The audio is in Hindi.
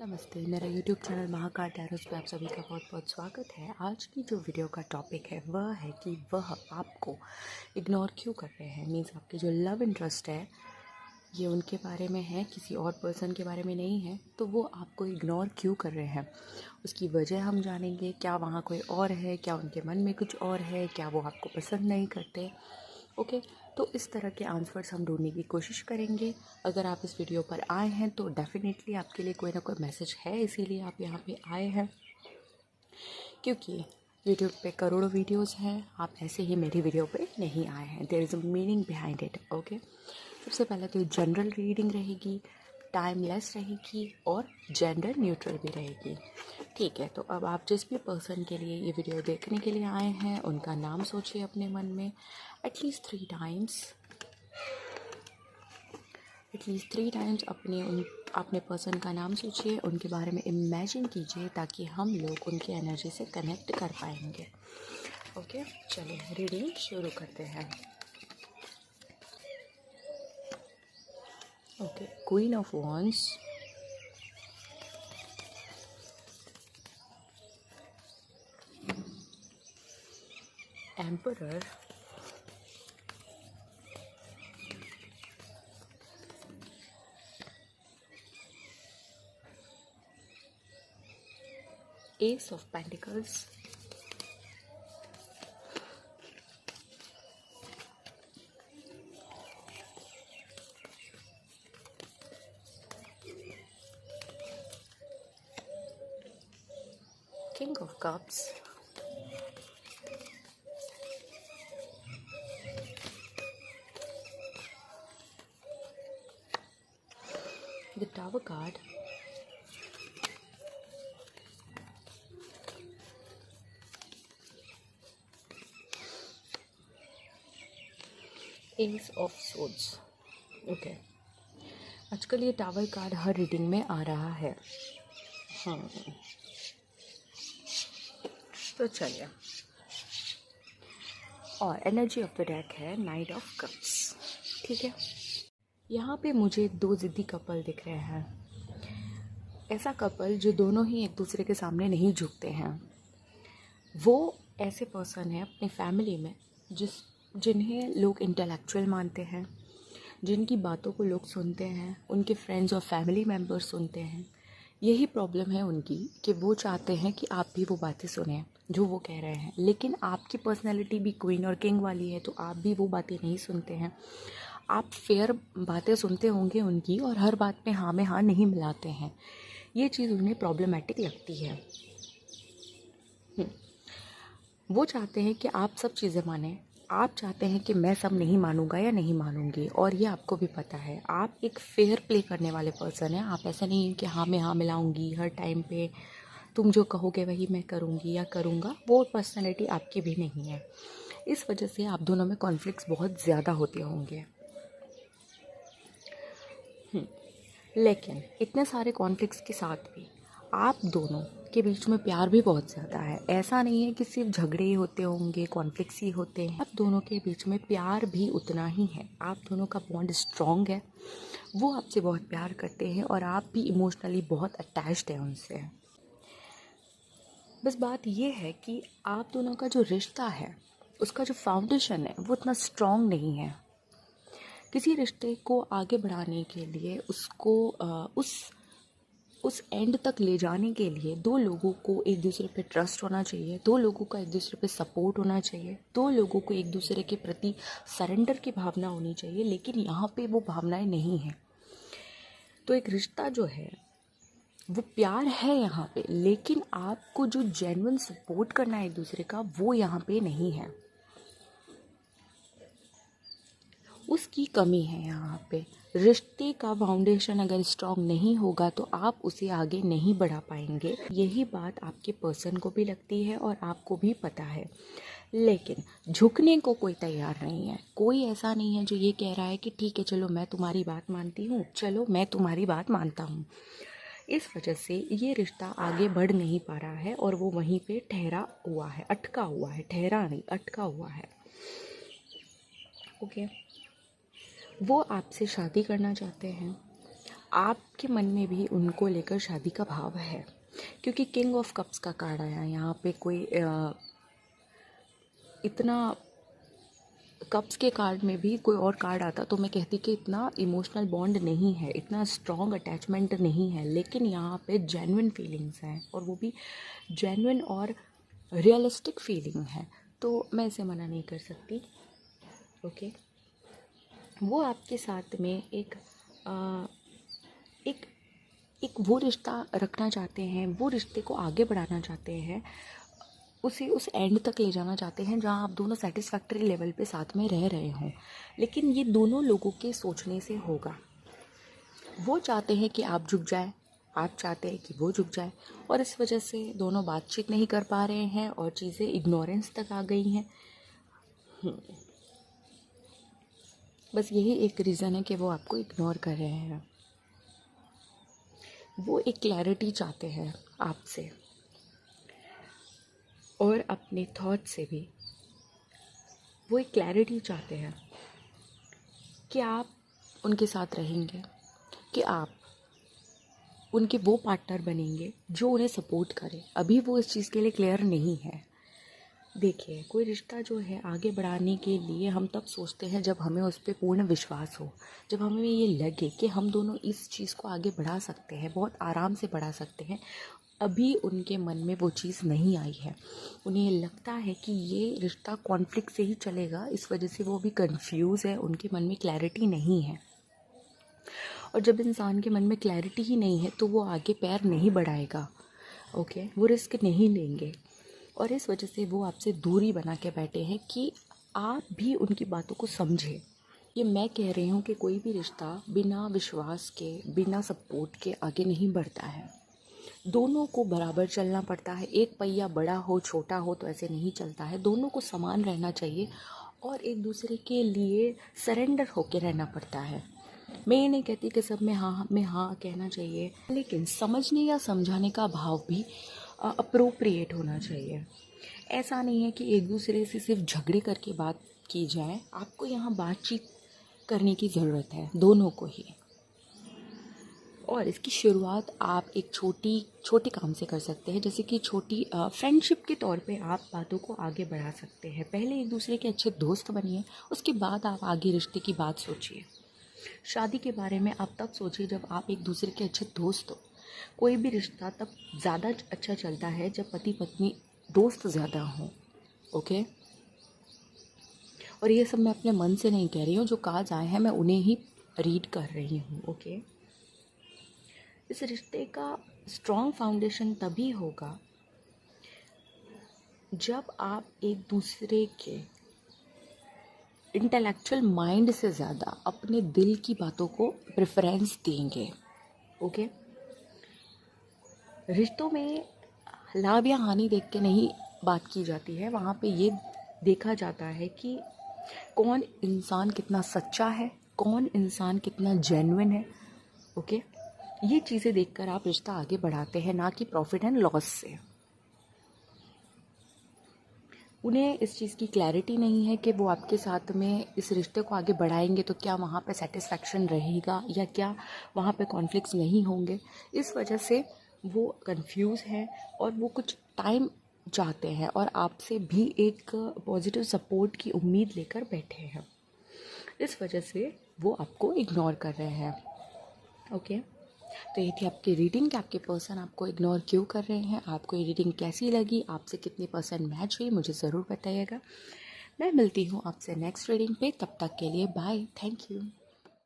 नमस्ते, मेरा यूट्यूब चैनल महाकाल टैरोस पे आप सभी का बहुत बहुत स्वागत है। आज की जो वीडियो का टॉपिक है वह है कि वह आपको इग्नोर क्यों कर रहे हैं। मीन्स आपके जो लव इंटरेस्ट है ये उनके बारे में है, किसी और पर्सन के बारे में नहीं है, तो वो आपको इग्नोर क्यों कर रहे हैं उसकी वजह हम जानेंगे। क्या वहाँ कोई और है, क्या उनके मन में कुछ और है, क्या वो आपको पसंद नहीं करते। ओके, तो इस तरह के आंसर्स हम ढूंढने की कोशिश करेंगे। अगर आप इस वीडियो पर आए हैं तो डेफिनेटली आपके लिए कोई ना कोई मैसेज है, इसीलिए आप यहाँ पे आए हैं। क्योंकि यूट्यूब पे करोड़ों वीडियोस हैं, आप ऐसे ही मेरी वीडियो पे नहीं आए हैं। There is a meaning behind it. Okay, सबसे पहले तो जनरल रीडिंग रहेगी, टाइमलेस रहेगी और जेंडर न्यूट्रल भी रहेगी। ठीक है, तो अब आप जिस भी पर्सन के लिए ये वीडियो देखने के लिए आए हैं उनका नाम सोचिए अपने मन में एटलीस्ट 3 टाइम्स अपने पर्सन का नाम सोचिए, उनके बारे में इमेजिन कीजिए ताकि हम लोग उनकी एनर्जी से कनेक्ट कर पाएंगे। ओके, चलिए रीडिंग शुरू करते हैं। Okay, queen of wands, emperor, S of pentacles, king of cups, the tower card, S of swords. Okay, आजकल ये टावर कार्ड हर रीडिंग में आ रहा है। तो चलिए, और एनर्जी ऑफ द डेक है नाइट ऑफ कप्स। ठीक है, यहाँ पे मुझे 2 ज़िद्दी कपल दिख रहे हैं। ऐसा कपल जो दोनों ही एक दूसरे के सामने नहीं झुकते हैं। वो ऐसे पर्सन है अपनी फैमिली में जिन्हें लोग इंटेलेक्चुअल मानते हैं, जिनकी बातों को लोग सुनते हैं, उनके फ्रेंड्स और फैमिली मेम्बर्स सुनते हैं। यही प्रॉब्लम है उनकी कि वो चाहते हैं कि आप भी वो बातें सुने जो वो कह रहे हैं, लेकिन आपकी पर्सनैलिटी भी क्वीन और किंग वाली है तो आप भी वो बातें नहीं सुनते हैं। आप फेयर बातें सुनते होंगे उनकी और हर बात में हाँ नहीं मिलाते हैं। ये चीज़ उन्हें प्रॉब्लमेटिक लगती है। वो चाहते हैं कि आप सब चीज़ें मानें, आप चाहते हैं कि मैं सब नहीं मानूंगा या नहीं मानूंगी, और ये आपको भी पता है। आप एक फेयर प्ले करने वाले पर्सन हैं। आप ऐसा नहीं है कि हाँ मैं हाँ मिलाऊंगी हर टाइम पे, तुम जो कहोगे वही मैं करूँगी या करूँगा। वो पर्सनैलिटी आपकी भी नहीं है। इस वजह से आप दोनों में कॉन्फ्लिक्ट्स बहुत ज़्यादा होते होंगे। लेकिन इतने सारे कॉन्फ्लिक्ट्स के साथ भी आप दोनों के बीच में प्यार भी बहुत ज़्यादा है। ऐसा नहीं है कि सिर्फ झगड़े ही होते होंगे, कॉन्फ्लिक्ट्स ही होते हैं। आप दोनों के बीच में प्यार भी उतना ही है। आप दोनों का बॉन्ड स्ट्रॉन्ग है। वो आपसे बहुत प्यार करते हैं और आप भी इमोशनली बहुत अटैच्ड हैं उनसे। बस बात ये है कि आप दोनों का जो रिश्ता है उसका जो फाउंडेशन है वो उतना स्ट्रॉन्ग नहीं है। किसी रिश्ते को आगे बढ़ाने के लिए उसको उस एंड तक ले जाने के लिए 2 लोगों को एक दूसरे पे ट्रस्ट होना चाहिए, 2 लोगों का एक दूसरे पे सपोर्ट होना चाहिए, 2 लोगों को एक दूसरे के प्रति सरेंडर की भावना होनी चाहिए। लेकिन यहाँ पे वो भावनाएं नहीं हैं। तो एक रिश्ता जो है वो प्यार है यहाँ पे, लेकिन आपको जो जेन्युइन सपोर्ट करना है एक दूसरे का वो यहाँ पे नहीं है। उसकी कमी है यहाँ पे। रिश्ते का फाउंडेशन अगर स्ट्रॉन्ग नहीं होगा तो आप उसे आगे नहीं बढ़ा पाएंगे। यही बात आपके पर्सन को भी लगती है और आपको भी पता है, लेकिन झुकने को कोई तैयार नहीं है। कोई ऐसा नहीं है जो ये कह रहा है कि ठीक है चलो मैं तुम्हारी बात मानती हूँ, चलो मैं तुम्हारी बात मानता हूँ। इस वजह से ये रिश्ता आगे बढ़ नहीं पा रहा है और वो वहीं पे ठहरा हुआ है, अटका हुआ है। ठहरा नहीं, अटका हुआ है। ओके, वो आपसे शादी करना चाहते हैं। आपके मन में भी उनको लेकर शादी का भाव है, क्योंकि किंग ऑफ कप्स का कार्ड आया यहाँ पे। कोई इतना कप्स के कार्ड में भी कोई और कार्ड आता तो मैं कहती कि इतना इमोशनल बॉन्ड नहीं है, इतना स्ट्रॉन्ग अटैचमेंट नहीं है, लेकिन यहाँ पे जेन्युइन फीलिंग्स हैं, और वो भी जेन्युइन और रियलिस्टिक फीलिंग है, तो मैं इसे मना नहीं कर सकती। ओके, वो आपके साथ में एक वो रिश्ता रखना चाहते हैं, वो रिश्ते को आगे बढ़ाना चाहते हैं, उसे उस एंड तक ले जाना चाहते हैं जहां आप दोनों सेटिस्फैक्टरी लेवल पे साथ में रह रहे हों। लेकिन ये दोनों लोगों के सोचने से होगा। वो चाहते हैं कि आप झुक जाए, आप चाहते हैं कि वो झुक जाए, और इस वजह से दोनों बातचीत नहीं कर पा रहे हैं और चीज़ें इग्नोरेंस तक आ गई हैं। बस यही एक रीज़न है कि वो आपको इग्नोर कर रहे हैं। वो एक क्लैरिटी चाहते हैं आपसे, और अपने थॉट से भी वो एक क्लैरिटी चाहते हैं कि आप उनके साथ रहेंगे, कि आप उनके वो पार्टनर बनेंगे जो उन्हें सपोर्ट करे। अभी वो इस चीज़ के लिए क्लियर नहीं है। देखिए, कोई रिश्ता जो है आगे बढ़ाने के लिए हम तब सोचते हैं जब हमें उस पर पूर्ण विश्वास हो, जब हमें ये लगे कि हम दोनों इस चीज़ को आगे बढ़ा सकते हैं, बहुत आराम से बढ़ा सकते हैं। अभी उनके मन में वो चीज़ नहीं आई है, उन्हें लगता है कि ये रिश्ता कॉन्फ्लिक्ट से ही चलेगा, इस वजह से वो भी कंफ्यूज है, उनके मन में क्लैरिटी नहीं है। और जब इंसान के मन में क्लैरिटी ही नहीं है तो वो आगे पैर नहीं बढ़ाएगा। ओके, वो रिस्क नहीं लेंगे, और इस वजह से वो आपसे दूरी बना के बैठे हैं कि आप भी उनकी बातों को समझें। ये मैं कह रही हूँ कि कोई भी रिश्ता बिना विश्वास के, बिना सपोर्ट के आगे नहीं बढ़ता है। दोनों को बराबर चलना पड़ता है। एक पहिया बड़ा हो छोटा हो तो ऐसे नहीं चलता है। दोनों को समान रहना चाहिए और एक दूसरे के लिए सरेंडर होकर रहना पड़ता है। मैं ये नहीं कहती कि सब में हाँ कहना चाहिए, लेकिन समझने या समझाने का भाव भी अप्रोप्रिएट होना चाहिए। ऐसा नहीं है कि एक दूसरे से सिर्फ झगड़े करके बात की जाए। आपको यहाँ बातचीत करने की ज़रूरत है, दोनों को ही। और इसकी शुरुआत आप एक छोटे काम से कर सकते हैं, जैसे कि छोटी फ्रेंडशिप के तौर पे आप बातों को आगे बढ़ा सकते हैं। पहले एक दूसरे के अच्छे दोस्त बनिए, उसके बाद आप आगे रिश्ते की बात सोचिए। शादी के बारे में आप तब सोचिए जब आप एक दूसरे के अच्छे दोस्त हो। कोई भी रिश्ता तब ज़्यादा अच्छा चलता है जब पति पत्नी दोस्त ज़्यादा हों। ओके, और ये सब मैं अपने मन से नहीं कह रही हूँ, जो कार्ड्स आए हैं मैं उन्हें ही रीड कर रही हूँ। ओके, इस रिश्ते का स्ट्रॉन्ग फाउंडेशन तभी होगा जब आप एक दूसरे के इंटेलेक्चुअल माइंड से ज़्यादा अपने दिल की बातों को प्रेफरेंस देंगे। ओके, रिश्तों में लाभ या हानि देख के नहीं बात की जाती है। वहाँ पे ये देखा जाता है कि कौन इंसान कितना सच्चा है, कौन इंसान कितना जेन्युइन है। ओके, ये चीज़ें देखकर आप रिश्ता आगे बढ़ाते हैं, ना कि प्रॉफिट एंड लॉस से। उन्हें इस चीज़ की क्लैरिटी नहीं है कि वो आपके साथ में इस रिश्ते को आगे बढ़ाएंगे तो क्या वहाँ पे सेटिस्फैक्शन रहेगा या क्या वहाँ पे कॉन्फ्लिक्ट्स नहीं होंगे। इस वजह से वो कंफ्यूज हैं और वो कुछ टाइम चाहते हैं और आपसे भी एक पॉजिटिव सपोर्ट की उम्मीद लेकर बैठे हैं। इस वजह से वो आपको इग्नोर कर रहे हैं। ओके, तो ये थी आपकी रीडिंग कि आपके पर्सन आपको इग्नोर क्यों कर रहे हैं। आपको ये रीडिंग कैसी लगी, आपसे कितनी % मैच हुई, मुझे ज़रूर बताइएगा। मैं मिलती हूँ आपसे नेक्स्ट रीडिंग पे, तब तक के लिए बाय, थैंक यू।